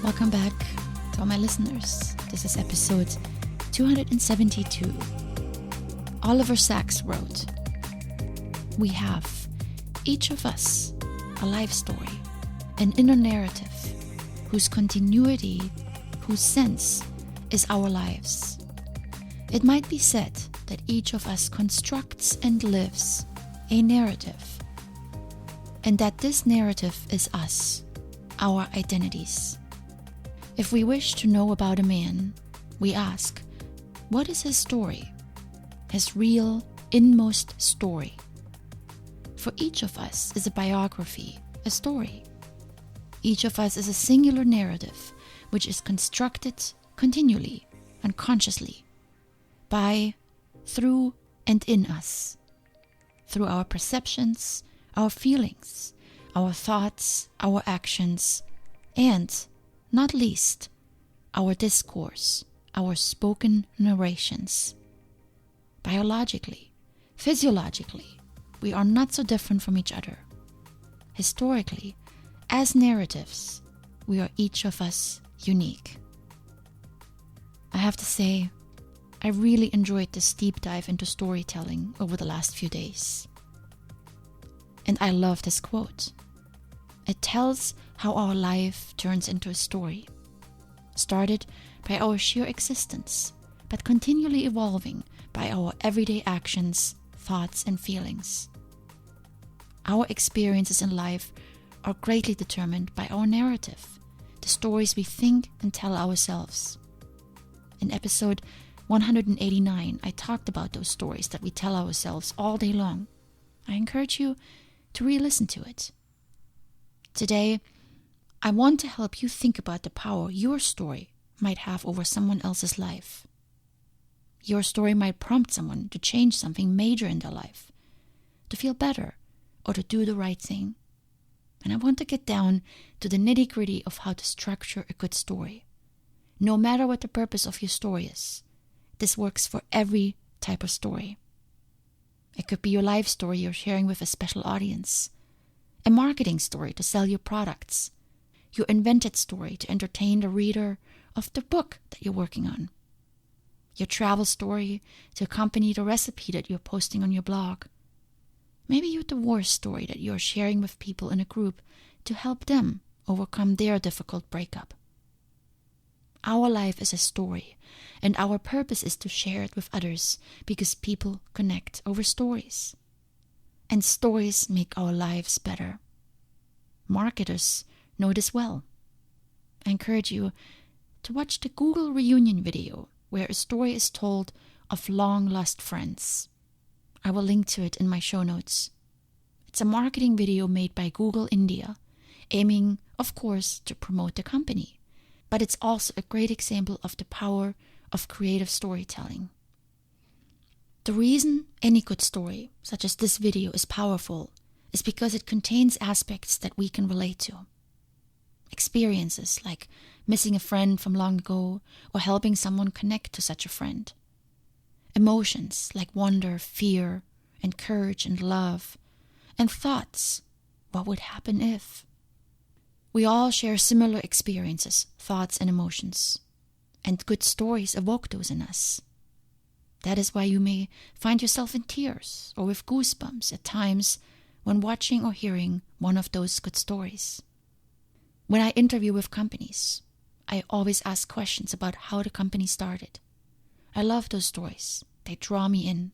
Welcome back to all my listeners. This is episode 272. Oliver Sacks wrote, "We have, each of us, a life story, an inner narrative, whose continuity, whose sense is our lives. It might be said that each of us constructs and lives a narrative, and that this narrative is us, our identities. If we wish to know about a man, we ask, what is his story? His real, inmost story. For each of us is a biography, a story. Each of us is a singular narrative, which is constructed continually and consciously, by, through, and in us, through our perceptions, our feelings, our thoughts, our actions, and, not least, our discourse, our spoken narrations. Biologically, physiologically, we are not so different from each other. Historically, as narratives, we are each of us unique." I have to say, I really enjoyed this deep dive into storytelling over the last few days. And I love this quote. It tells how our life turns into a story, started by our sheer existence, but continually evolving by our everyday actions, thoughts, and feelings. Our experiences in life are greatly determined by our narrative, the stories we think and tell ourselves. In episode 189, I talked about those stories that we tell ourselves all day long. I encourage you to re-listen to it. Today, I want to help you think about the power your story might have over someone else's life. Your story might prompt someone to change something major in their life, to feel better, or to do the right thing. And I want to get down to the nitty-gritty of how to structure a good story. No matter what the purpose of your story is, this works for every type of story. It could be your life story you're sharing with a special audience, a marketing story to sell your products, your invented story to entertain the reader of the book that you're working on, your travel story to accompany the recipe that you're posting on your blog, maybe your divorce story that you're sharing with people in a group to help them overcome their difficult breakup. Our life is a story, and our purpose is to share it with others because people connect over stories. And stories make our lives better. Marketers know this well. I encourage you to watch the Google reunion video where a story is told of long-lost friends. I will link to it in my show notes. It's a marketing video made by Google India, aiming, of course, to promote the company. But it's also a great example of the power of creative storytelling. The reason any good story, such as this video, is powerful is because it contains aspects that we can relate to. Experiences like missing a friend from long ago or helping someone connect to such a friend. Emotions like wonder, fear, and courage and love. And thoughts, what would happen if? We all share similar experiences, thoughts, and emotions. And good stories evoke those in us. That is why you may find yourself in tears or with goosebumps at times when watching or hearing one of those good stories. When I interview with companies, I always ask questions about how the company started. I love those stories. They draw me in.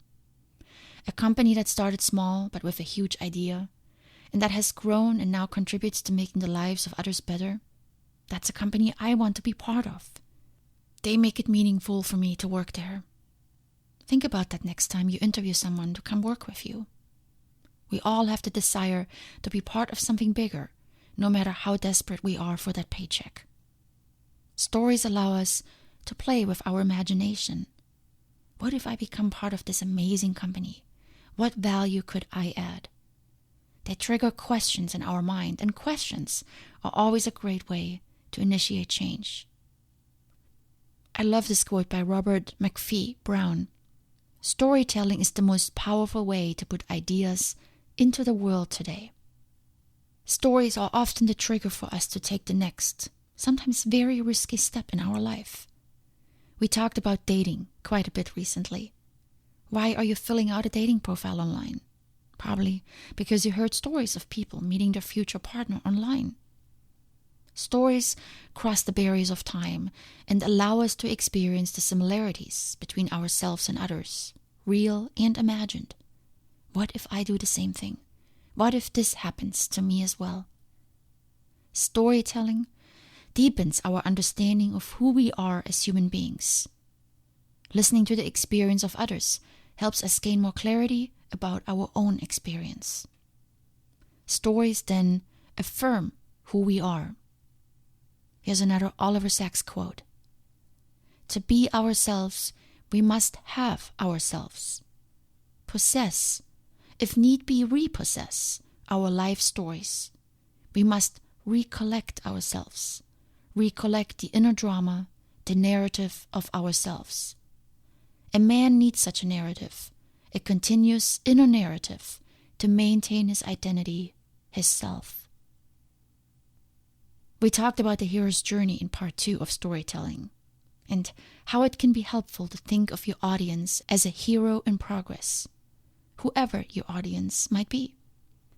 A company that started small but with a huge idea, and that has grown and now contributes to making the lives of others better, that's a company I want to be part of. They make it meaningful for me to work there. Think about that next time you interview someone to come work with you. We all have the desire to be part of something bigger, no matter how desperate we are for that paycheck. Stories allow us to play with our imagination. What if I become part of this amazing company? What value could I add? They trigger questions in our mind, and questions are always a great way to initiate change. I love this quote by Robert McPhee Brown. Storytelling is the most powerful way to put ideas into the world today. Stories are often the trigger for us to take the next, sometimes very risky step in our life. We talked about dating quite a bit recently. Why are you filling out a dating profile online? Probably because you heard stories of people meeting their future partner online. Stories cross the barriers of time and allow us to experience the similarities between ourselves and others, real and imagined. What if I do the same thing? What if this happens to me as well? Storytelling deepens our understanding of who we are as human beings. Listening to the experience of others helps us gain more clarity about our own experience. Stories then affirm who we are. Here's another Oliver Sacks quote. To be ourselves, we must have ourselves. Possess, if need be repossess, our life stories. We must recollect ourselves, recollect the inner drama, the narrative of ourselves. A man needs such a narrative, a continuous inner narrative, to maintain his identity, his self. We talked about the hero's journey in part 2 of storytelling, and how it can be helpful to think of your audience as a hero in progress, whoever your audience might be.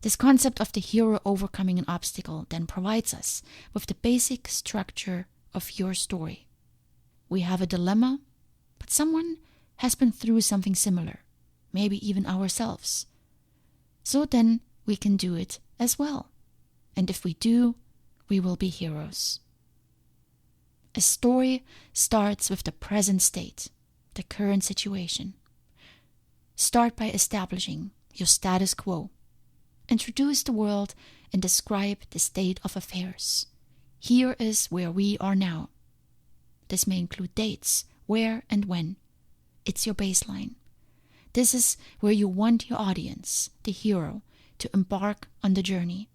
This concept of the hero overcoming an obstacle then provides us with the basic structure of your story. We have a dilemma, but someone has been through something similar, maybe even ourselves. So then we can do it as well. And if we do, we will be heroes. A story starts with the present state, the current situation. Start by establishing your status quo. Introduce the world and describe the state of affairs. Here is where we are now. This may include dates, where and when. It's your baseline. This is where you want your audience, the hero, to embark on the journey.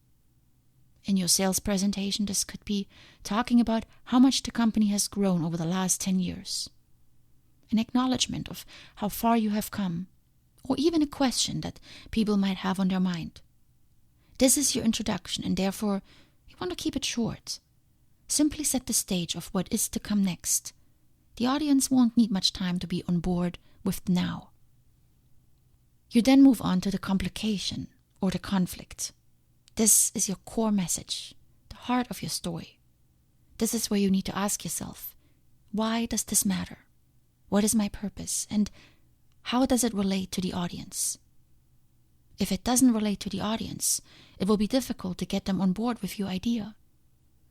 In your sales presentation, this could be talking about how much the company has grown over the last 10 years. An acknowledgement of how far you have come, or even a question that people might have on their mind. This is your introduction, and therefore you want to keep it short. Simply set the stage of what is to come next. The audience won't need much time to be on board with now. You then move on to the complication or the conflict. This is your core message, the heart of your story. This is where you need to ask yourself, why does this matter? What is my purpose? And how does it relate to the audience? If it doesn't relate to the audience, it will be difficult to get them on board with your idea.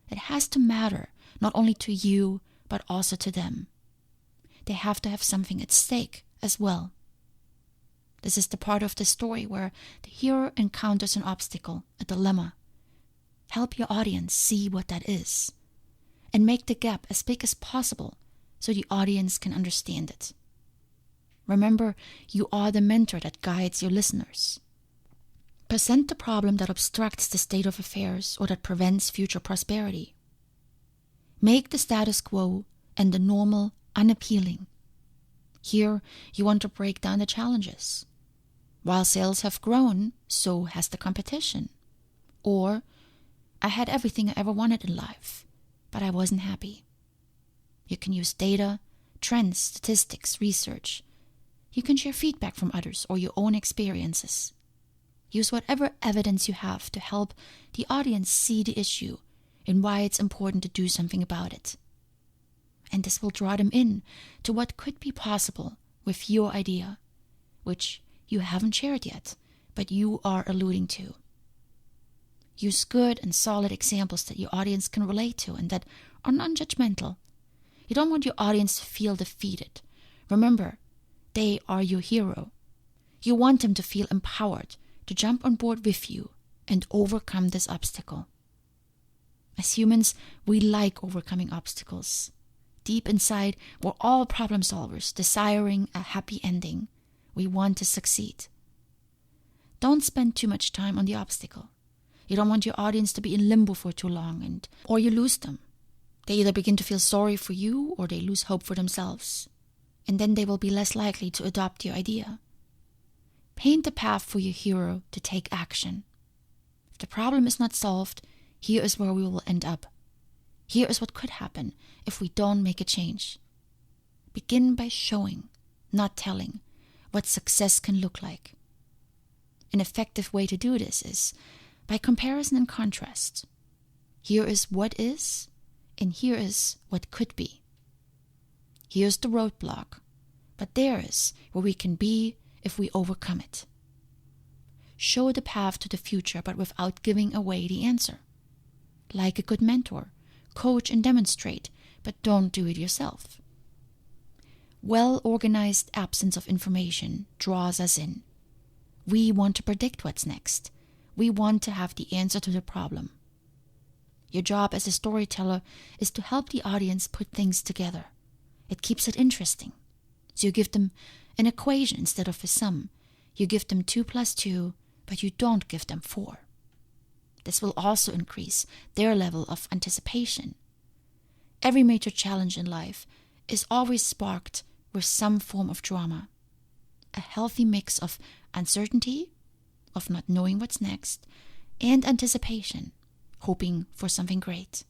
It has to matter, not only to you, but also to them. They have to have something at stake as well. This is the part of the story where the hero encounters an obstacle, a dilemma. Help your audience see what that is, and make the gap as big as possible so the audience can understand it. Remember, you are the mentor that guides your listeners. Present the problem that obstructs the state of affairs or that prevents future prosperity. Make the status quo and the normal unappealing. Here, you want to break down the challenges. While sales have grown, so has the competition. Or, I had everything I ever wanted in life, but I wasn't happy. You can use data, trends, statistics, research. You can share feedback from others or your own experiences. Use whatever evidence you have to help the audience see the issue and why it's important to do something about it. And this will draw them in to what could be possible with your idea, which you haven't shared yet, but you are alluding to. Use good and solid examples that your audience can relate to and that are non-judgmental. You don't want your audience to feel defeated. Remember, they are your hero. You want them to feel empowered, to jump on board with you and overcome this obstacle. As humans, we like overcoming obstacles. Deep inside, we're all problem solvers, desiring a happy ending. We want to succeed. Don't spend too much time on the obstacle. You don't want your audience to be in limbo for too long, or you lose them. They either begin to feel sorry for you or they lose hope for themselves. And then they will be less likely to adopt your idea. Paint the path for your hero to take action. If the problem is not solved, here is where we will end up. Here is what could happen if we don't make a change. Begin by showing, not telling, what success can look like. An effective way to do this is by comparison and contrast. Here is what is, and here is what could be. Here's the roadblock, but there is where we can be if we overcome it. Show the path to the future, but without giving away the answer. Like a good mentor, coach and demonstrate, but don't do it yourself. Well-organized absence of information draws us in. We want to predict what's next. We want to have the answer to the problem. Your job as a storyteller is to help the audience put things together. It keeps it interesting. So you give them an equation instead of a sum. You give them 2 + 2, but you don't give them 4. This will also increase their level of anticipation. Every major challenge in life is always sparked with some form of drama. A healthy mix of uncertainty, of not knowing what's next, and anticipation, hoping for something great.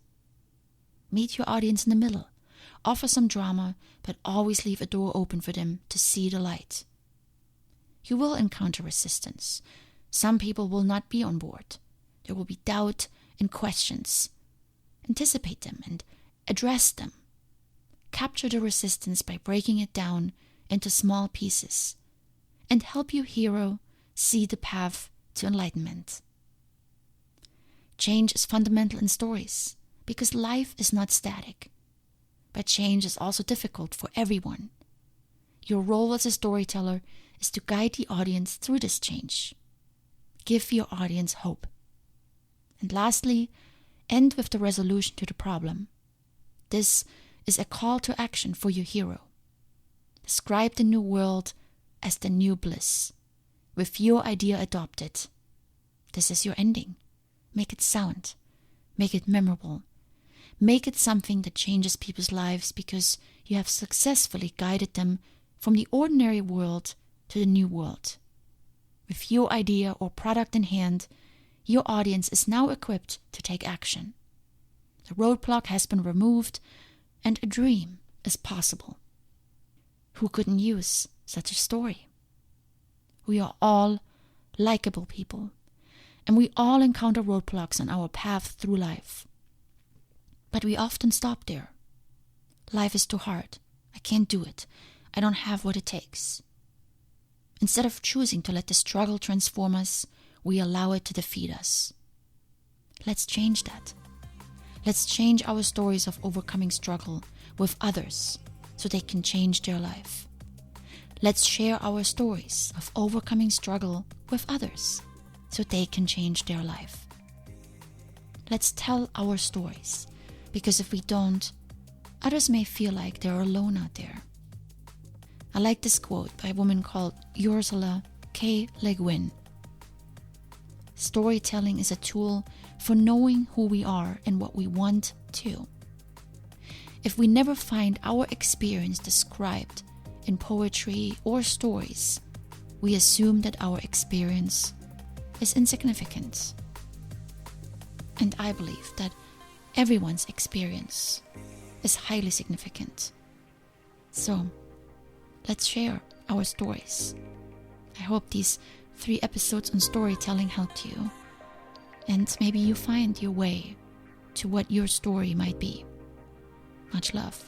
Meet your audience in the middle. Offer some drama, but always leave a door open for them to see the light. You will encounter resistance. Some people will not be on board. There will be doubt and questions. Anticipate them and address them. Capture the resistance by breaking it down into small pieces and help your hero see the path to enlightenment. Change is fundamental in stories because life is not static. But change is also difficult for everyone. Your role as a storyteller is to guide the audience through this change. Give your audience hope. And lastly, end with the resolution to the problem. This is a call to action for your hero. Describe the new world as the new bliss, with your idea adopted. This is your ending. Make it sound. Make it memorable. Make it something that changes people's lives because you have successfully guided them from the ordinary world to the new world. With your idea or product in hand, your audience is now equipped to take action. The roadblock has been removed and a dream is possible. Who couldn't use such a story? We are all likable people, and we all encounter roadblocks on our path through life. But we often stop there. Life is too hard. I can't do it. I don't have what it takes. Instead of choosing to let the struggle transform us, we allow it to defeat us. Let's change that. Let's change our stories of overcoming struggle with others so they can change their life. Let's share our stories of overcoming struggle with others so they can change their life. Let's tell our stories, because if we don't, others may feel like they're alone out there. I like this quote by a woman called Ursula K. Le Guin. Storytelling is a tool for knowing who we are and what we want to. If we never find our experience described in poetry or stories, we assume that our experience is insignificant. And I believe that everyone's experience is highly significant. So, let's share our stories. I hope these 3 episodes on storytelling helped you, and maybe you find your way to what your story might be. Much love.